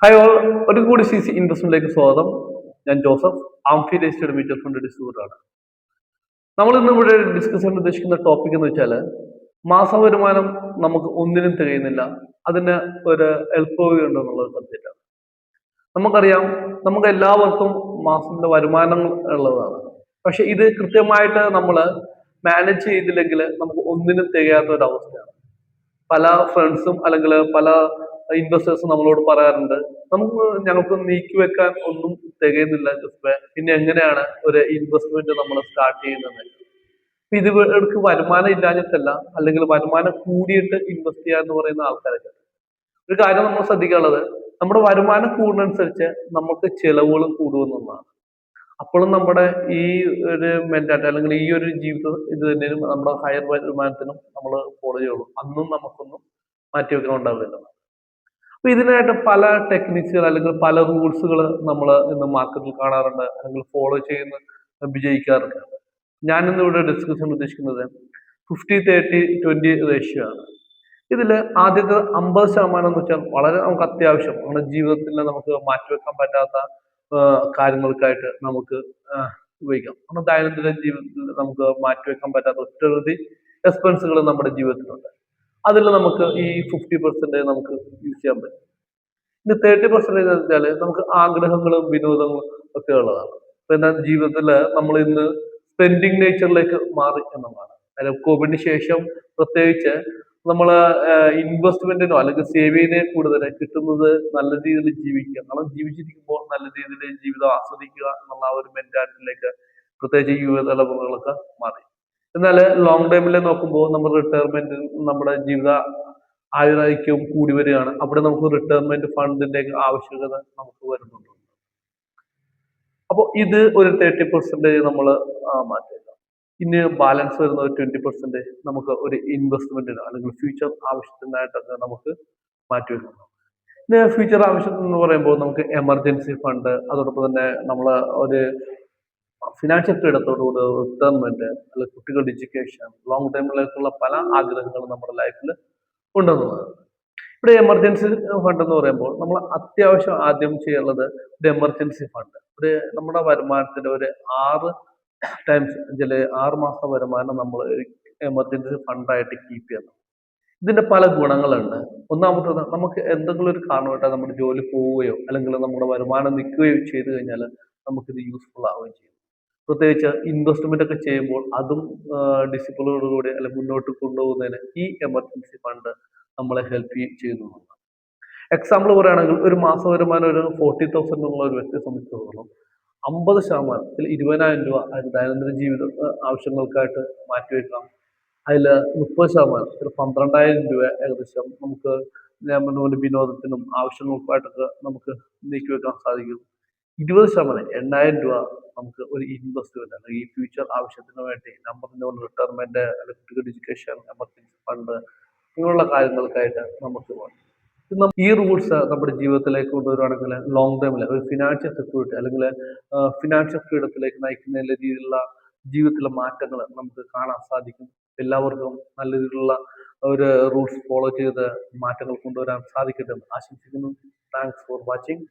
Hi all, ഒരു കൂടി C C ഇൻവെസ്റ്റ്മെന്റിലേക്ക് സ്വാഗതം. ഞാൻ Joseph, AMFI registered mutual fund ഡിസ്ട്രിബ്യൂട്ടറാണ്. നമ്മൾ ഇന്ന് ഇവിടെ ഡിസ്കസ് ചെയ്യാൻ ഉദ്ദേശിക്കുന്ന ടോപ്പിക് എന്ന് വെച്ചാൽ മാസ വരുമാനം നമുക്ക് ഒന്നിനും തികയുന്നില്ല, അതിന് ഒരു എളുപ്പവഴി ഉണ്ടോ എന്നുള്ള സബ്ജക്റ്റാണ്. നമുക്കറിയാം, നമുക്ക് എല്ലാവർക്കും മാസത്തിന്റെ വരുമാനം ഉള്ളതാണ്. പക്ഷെ ഇത് കൃത്യമായിട്ട് നമ്മൾ മാനേജ് ചെയ്തില്ലെങ്കിൽ നമുക്ക് ഒന്നിനും തികയാത്ത ഒരു അവസ്ഥയാണ്. പല ഫ്രണ്ട്സും അല്ലെങ്കിൽ പല ഇൻവെസ്റ്റേഴ്സും നമ്മളോട് പറയാറുണ്ട്, ഞങ്ങൾക്ക് നീക്കി വെക്കാൻ ഒന്നും തികയുന്നില്ല ജോസഫേ, പിന്നെ എങ്ങനെയാണ് ഒരു ഇൻവെസ്റ്റ്മെന്റ് നമ്മൾ സ്റ്റാർട്ട് ചെയ്യുന്നത്. ഇപ്പൊ ഇത് ഇവർക്ക് വരുമാനം ഇല്ലാഞ്ഞിട്ടല്ല, അല്ലെങ്കിൽ വരുമാനം കൂടിയിട്ട് ഇൻവെസ്റ്റ് ചെയ്യുക എന്ന് പറയുന്ന ആൾക്കാരൊക്കെ. ഒരു കാര്യം നമ്മൾ ശ്രദ്ധിക്കാനുള്ളത്, നമ്മുടെ വരുമാനം കൂടുന്നതനുസരിച്ച് നമുക്ക് ചെലവുകളും കൂടുമെന്നുള്ളതാണ്. അപ്പോഴും നമ്മുടെ ഈ ഒരു മെന്റാലിറ്റി അല്ലെങ്കിൽ ഈ ഒരു ജീവിത ഇത് തന്നെയും നമ്മുടെ ഹയർ വരുമാനത്തിനും നമ്മൾ ഫോളോ ചെയ്യുള്ളൂ. അന്നും നമുക്കൊന്നും മാറ്റിവെക്കാൻ ഉണ്ടാവില്ല. അപ്പൊ ഇതിനായിട്ട് പല ടെക്നിക്സുകൾ അല്ലെങ്കിൽ പല റൂൾസുകൾ നമ്മൾ ഇന്ന് മാർക്കറ്റിൽ കാണാറുണ്ട്, അല്ലെങ്കിൽ ഫോളോ ചെയ്യുന്ന വിജയിക്കാറുണ്ട്. ഞാൻ ഇന്ന് ഇവിടെ ഡിസ്കസ് ചെയ്യാൻ ഉദ്ദേശിക്കുന്നത് 50-30-20 റേഷ്യോ ആണ്. ഇതിൽ ആദ്യത്തെ 50% എന്ന് വെച്ചാൽ വളരെ നമുക്ക് അത്യാവശ്യം നമ്മുടെ ജീവിതത്തിൽ നമുക്ക് മാറ്റിവെക്കാൻ പറ്റാത്ത കാര്യങ്ങൾക്കായിട്ട് നമുക്ക് ഉപയോഗിക്കാം. നമ്മുടെ ദൈനംദിന ജീവിതത്തിൽ നമുക്ക് മാറ്റിവെക്കാൻ പറ്റാത്ത ഒറ്റനവധി എക്സ്പെൻസുകൾ നമ്മുടെ ജീവിതത്തിലുണ്ട്. അതിൽ നമുക്ക് ഈ 50% നമുക്ക് യൂസ് ചെയ്യാൻ പറ്റും. ഇനി 30% എന്ന് വെച്ചാൽ നമുക്ക് ആഗ്രഹങ്ങളും വിനോദങ്ങളും ഒക്കെ ഉള്ളതാണ്. പിന്നെ ജീവിതത്തിൽ നമ്മൾ ഇന്ന് സ്പെൻഡിങ് നേച്ചറിലേക്ക് മാറി എന്നുള്ളതാണ്. അതായത് കോവിഡിന് ശേഷം പ്രത്യേകിച്ച് നമ്മൾ ഇൻവെസ്റ്റ്മെന്റിനോ അല്ലെങ്കിൽ സേവിങ്ങിനെ കൂടുതൽ കിട്ടുന്നത് നല്ല രീതിയിൽ ജീവിക്കുക, കാരണം ജീവിച്ചിരിക്കുമ്പോൾ നല്ല രീതിയിൽ ജീവിതം ആസ്വദിക്കുക എന്നുള്ള ആ ഒരു മെന്റാലിറ്റിയിലേക്ക് പ്രത്യേകിച്ച് യുവതലമുറകളൊക്കെ മാറി. എന്നാൽ ലോങ് ടൈമിൽ നോക്കുമ്പോൾ നമ്മൾ റിട്ടയർമെന്റ്, നമ്മുടെ ജീവിത ആയുരാരോഗ്യവും കൂടി വരികയാണ്. അവിടെ നമുക്ക് റിട്ടയർമെന്റ് ഫണ്ടിന്റെ ആവശ്യകത നമുക്ക് വരുന്നുണ്ട്. അപ്പോൾ ഇത് ഒരു 30% നമ്മൾ മാറ്റിവെക്കാം. ഇനി ബാലൻസ് വരുന്ന ഒരു 20% നമുക്ക് ഒരു ഇൻവെസ്റ്റ്മെന്റിന് അല്ലെങ്കിൽ ഫ്യൂച്ചർ ആവശ്യത്തിനായിട്ടൊക്കെ നമുക്ക് മാറ്റിവെക്കാം. പിന്നെ ഫ്യൂച്ചർ ആവശ്യം എന്ന് പറയുമ്പോൾ നമുക്ക് എമർജൻസി ഫണ്ട്, അതോടൊപ്പം തന്നെ നമ്മൾ ഒരു ഫിനാൻഷ്യൽ ഫ്രീഡത്തോടുകൂടി റിട്ടയർമെന്റ്, അല്ലെങ്കിൽ കുട്ടികളുടെ എഡ്യൂക്കേഷൻ, ലോങ് ടൈമിലേക്കുള്ള പല ആഗ്രഹങ്ങളും നമ്മുടെ ലൈഫിൽ ഉണ്ടെന്നുള്ളതാണ്. ഇവിടെ എമർജൻസി ഫണ്ട് എന്ന് പറയുമ്പോൾ നമ്മൾ അത്യാവശ്യം ആദ്യം ചെയ്യാനുള്ളത് ഒരു എമർജൻസി ഫണ്ട്. നമ്മുടെ വരുമാനത്തിന്റെ ഒരു 6 ടൈംസ്, ചില 6 മാസം വരുമാനം നമ്മൾ എമർജൻസി ഫണ്ടായിട്ട് കീപ്പ് ചെയ്യണം. ഇതിന്റെ പല ഗുണങ്ങളുണ്ട്. ഒന്നാമത്തത്, നമുക്ക് എന്തെങ്കിലും ഒരു കാരണമായിട്ട് നമ്മുടെ ജോലി പോവുകയോ അല്ലെങ്കിൽ നമ്മുടെ വരുമാനം നിൽക്കുകയോ ചെയ്തു കഴിഞ്ഞാൽ നമുക്കിത് യൂസ്ഫുൾ ആവുകയും ചെയ്യും. പ്രത്യേകിച്ച് ഇൻവെസ്റ്റ്മെന്റ് ഒക്കെ ചെയ്യുമ്പോൾ അതും ഡിസിപ്ലിനോടുകൂടി അല്ലെങ്കിൽ മുന്നോട്ട് കൊണ്ടുപോകുന്നതിന് ഈ എമർജൻസി ഫണ്ട് നമ്മളെ ഹെൽപ്പ് ചെയ്യുന്നു. എക്സാമ്പിൾ പറയുകയാണെങ്കിൽ, ഒരു മാസ വരുമാനം ഒരു 40,000 ഉള്ള ഒരു വ്യക്തിയെ സംബന്ധിച്ചിടത്തോളം 50%, 20,000 രൂപ അതിന് ദൈനംദിന ജീവിത ആവശ്യങ്ങൾക്കായിട്ട് മാറ്റിവെക്കാം. അതിൽ 30%, ഒരു 12,000 രൂപ ഏകദേശം നമുക്ക് ഞാൻ പറഞ്ഞ പോലെ വിനോദത്തിനും ആവശ്യങ്ങൾക്കായിട്ടൊക്കെ നമുക്ക് നീക്കിവെക്കാൻ സാധിക്കും. 20%, 8,000 രൂപ നമുക്ക് ഒരു ഇൻവെസ്റ്റ്മെന്റ് അല്ലെങ്കിൽ ഈ ഫ്യൂച്ചർ ആവശ്യത്തിന് വേണ്ടി ഞാൻ പറഞ്ഞ പോലെ റിട്ടയർമെന്റ്, അല്ലെങ്കിൽ കുട്ടികളുടെ എഡ്യൂക്കേഷൻ, എമർജൻസി ഫണ്ട്, ഇങ്ങനെയുള്ള കാര്യങ്ങൾക്കായിട്ട് നമുക്ക് വേണം. ഈ റൂൾസ് നമ്മുടെ ജീവിതത്തിലേക്ക് കൊണ്ടുവരുവാണെങ്കിൽ ലോങ് ടൈമിൽ ഒരു ഫിനാൻഷ്യൽ സെക്യൂരിറ്റി അല്ലെങ്കിൽ ഫിനാൻഷ്യൽ ഫ്രീഡത്തിലേക്ക് നയിക്കുന്ന രീതിയിലുള്ള ജീവിതത്തിലെ മാറ്റങ്ങൾ നമുക്ക് കാണാൻ സാധിക്കും. എല്ലാവർക്കും നല്ല രീതിയിലുള്ള ഒരു റൂൾസ് ഫോളോ ചെയ്ത് മാറ്റങ്ങൾ കൊണ്ടുവരാൻ സാധിക്കട്ടെ എന്ന് ആശംസിക്കുന്നു. Thanks for watching.